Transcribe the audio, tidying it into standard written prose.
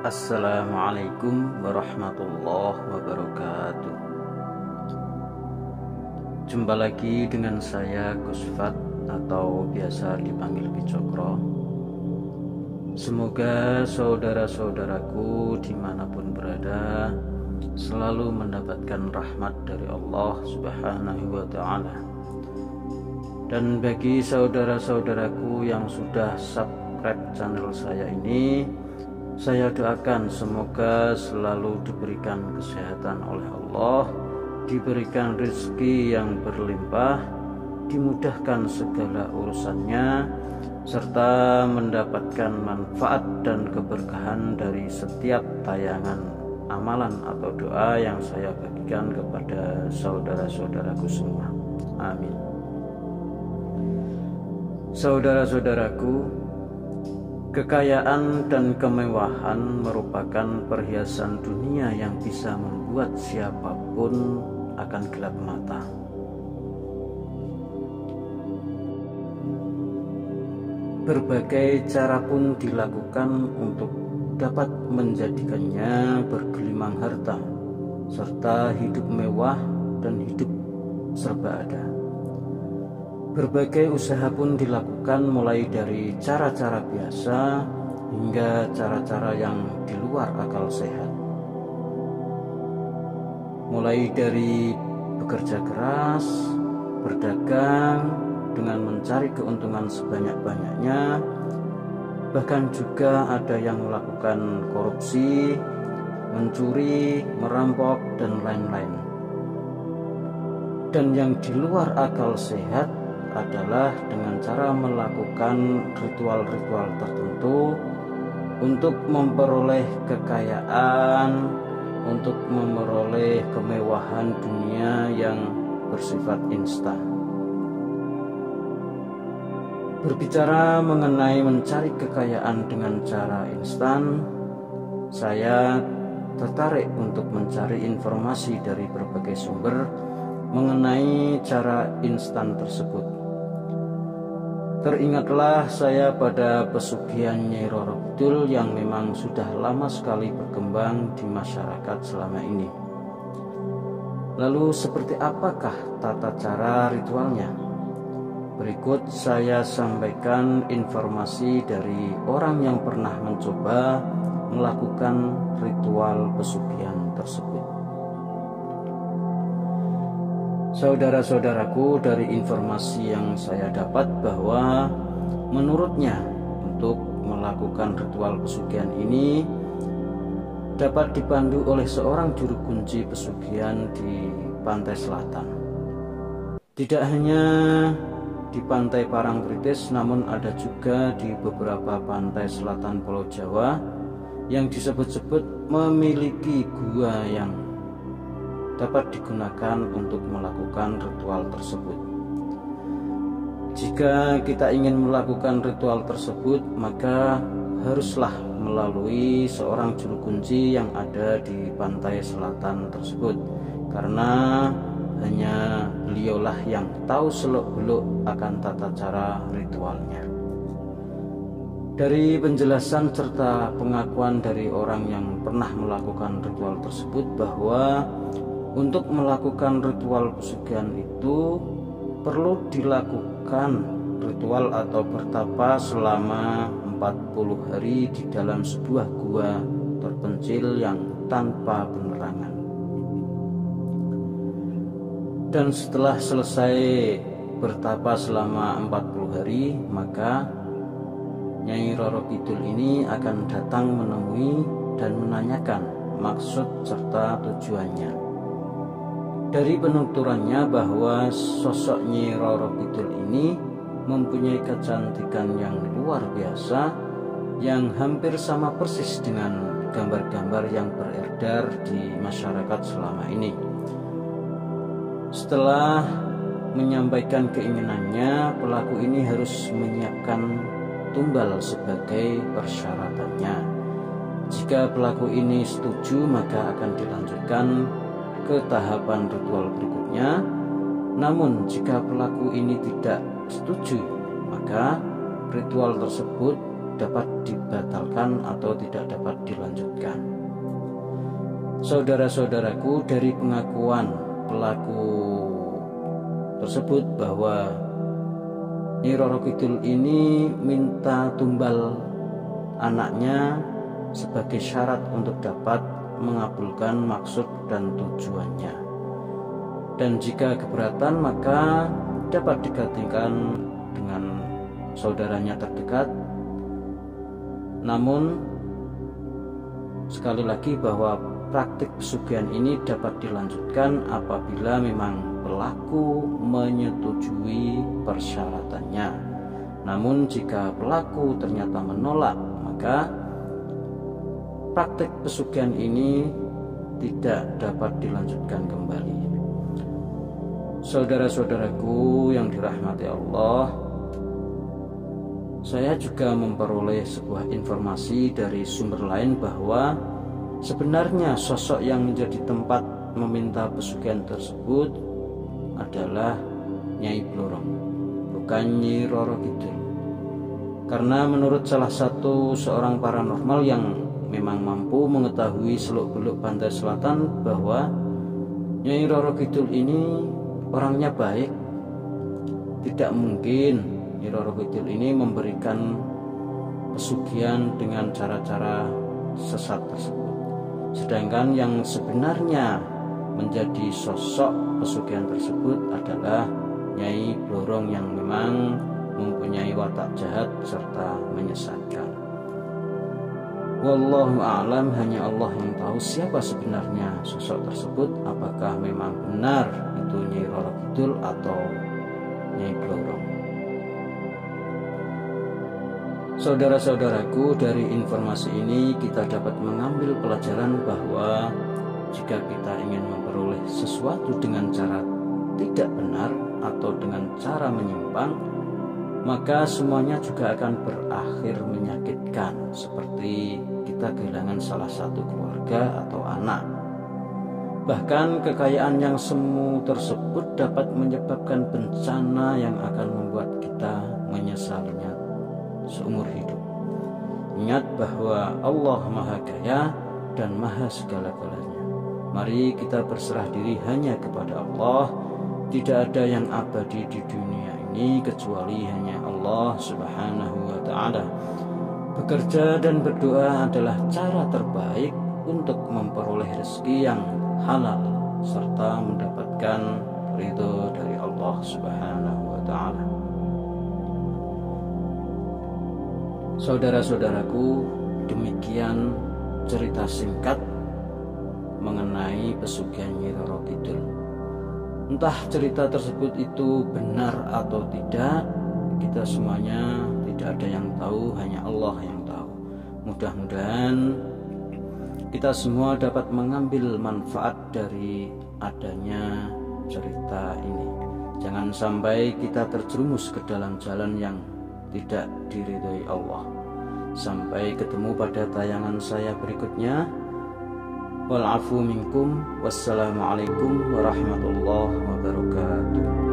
Assalamualaikum warahmatullahi wabarakatuh. Jumpa lagi dengan saya Gus Fat atau biasa dipanggil Ki Cokro. Semoga saudara-saudaraku dimanapun berada selalu mendapatkan rahmat dari Allah Subhanahu wa Ta'ala. Dan bagi saudara-saudaraku yang sudah subscribe channel saya ini, saya doakan semoga selalu diberikan kesehatan oleh Allah, diberikan rezeki yang berlimpah, dimudahkan segala urusannya, serta mendapatkan manfaat dan keberkahan dari setiap tayangan amalan atau doa yang saya bagikan kepada saudara-saudaraku semua. Amin. Saudara-saudaraku, kekayaan dan kemewahan merupakan perhiasan dunia yang bisa membuat siapapun akan gelap mata. Berbagai cara pun dilakukan untuk dapat menjadikannya bergelimang harta, serta hidup mewah dan hidup serba ada. Berbagai usaha pun dilakukan mulai dari cara-cara biasa hingga cara-cara yang di luar akal sehat. Mulai dari bekerja keras, berdagang dengan mencari keuntungan sebanyak-banyaknya, bahkan juga ada yang melakukan korupsi, mencuri, merampok, dan lain-lain. Dan yang di luar akal sehat adalah dengan cara melakukan ritual-ritual tertentu untuk memperoleh kekayaan, untuk memperoleh kemewahan dunia yang bersifat instan. Berbicara mengenai mencari kekayaan dengan cara instan, saya tertarik untuk mencari informasi dari berbagai sumber mengenai cara instan tersebut. Teringatlah saya pada pesugihan Nyai Roro Kidul yang memang sudah lama sekali berkembang di masyarakat selama ini. Lalu seperti apakah tata cara ritualnya? Berikut saya sampaikan informasi dari orang yang pernah mencoba melakukan ritual pesugihan tersebut. Saudara-saudaraku, dari informasi yang saya dapat bahwa menurutnya untuk melakukan ritual pesugihan ini dapat dipandu oleh seorang juru kunci pesugihan di pantai selatan. Tidak hanya di pantai Parangtritis, namun ada juga di beberapa pantai selatan Pulau Jawa yang disebut-sebut memiliki gua yang dapat digunakan untuk melakukan ritual tersebut. Jika kita ingin melakukan ritual tersebut, maka haruslah melalui seorang juru kunci yang ada di pantai selatan tersebut, karena hanya beliaulah yang tahu seluk-beluk akan tata cara ritualnya. Dari penjelasan serta pengakuan dari orang yang pernah melakukan ritual tersebut bahwa untuk melakukan ritual pesugihan itu perlu dilakukan ritual atau bertapa selama 40 hari di dalam sebuah gua terpencil yang tanpa penerangan. Dan setelah selesai bertapa selama 40 hari, maka Nyai Roro Kidul ini akan datang menemui dan menanyakan maksud serta tujuannya. Dari penuturannya bahwa sosok Nyai Roro Kidul ini mempunyai kecantikan yang luar biasa, yang hampir sama persis dengan gambar-gambar yang beredar di masyarakat selama ini. Setelah menyampaikan keinginannya, pelaku ini harus menyiapkan tumbal sebagai persyaratannya. Jika pelaku ini setuju, maka akan dilanjutkan ke tahapan ritual berikutnya. Namun jika pelaku ini tidak setuju, maka ritual tersebut dapat dibatalkan atau tidak dapat dilanjutkan. Saudara-saudaraku, dari pengakuan pelaku tersebut bahwa Nyi Roro Kidul ini minta tumbal anaknya sebagai syarat untuk dapat mengabulkan maksud dan tujuannya. Dan jika keberatan maka dapat digantikan dengan saudaranya terdekat. Namun sekali lagi bahwa praktik pesugihan ini dapat dilanjutkan apabila memang pelaku menyetujui persyaratannya. Namun jika pelaku ternyata menolak, maka praktik pesugihan ini tidak dapat dilanjutkan kembali. Saudara-saudaraku yang dirahmati Allah, saya juga memperoleh sebuah informasi dari sumber lain bahwa sebenarnya sosok yang menjadi tempat meminta pesugihan tersebut adalah Nyai Blorong, bukan Nyi Roro Kidul. Karena menurut salah satu seorang paranormal yang memang mampu mengetahui seluk-beluk pantai selatan bahwa Nyai Roro Kidul ini orangnya baik. Tidak mungkin Nyi Roro Kidul ini memberikan pesugihan dengan cara-cara sesat tersebut. Sedangkan yang sebenarnya menjadi sosok pesugihan tersebut adalah Nyai Blorong yang memang mempunyai watak jahat serta menyesatkan. Wallahu a'lam, hanya Allah yang tahu siapa sebenarnya sosok tersebut, apakah memang benar itu Nyi Roro Kidul atau Nyai Blorong. Saudara-saudaraku, dari informasi ini kita dapat mengambil pelajaran bahwa jika kita ingin memperoleh sesuatu dengan cara tidak benar atau dengan cara menyimpang, maka semuanya juga akan berakhir menyakitkan, seperti kita kehilangan salah satu keluarga atau anak. Bahkan kekayaan yang semu tersebut dapat menyebabkan bencana yang akan membuat kita menyesalinya seumur hidup. Ingat bahwa Allah Maha Kaya dan Maha segala-galanya. Mari kita berserah diri hanya kepada Allah. Tidak ada yang abadi di dunia ini kecuali hanya Allah Subhanahu wa Ta'ala. Bekerja dan berdoa adalah cara terbaik untuk memperoleh rezeki yang halal serta mendapatkan ridho dari Allah Subhanahu wa Ta'ala. Saudara-saudaraku, demikian cerita singkat mengenai pesugihan Nyi Roro Kidul. Entah cerita tersebut itu benar atau tidak, kita semuanya tidak ada yang tahu, hanya Allah yang tahu. Mudah-mudahan kita semua dapat mengambil manfaat dari adanya cerita ini. Jangan sampai kita terjerumus ke dalam jalan yang tidak diridhoi Allah. Sampai ketemu pada tayangan saya berikutnya. Wal afu minkum. Wassalamualaikum warahmatullahi wabarakatuh.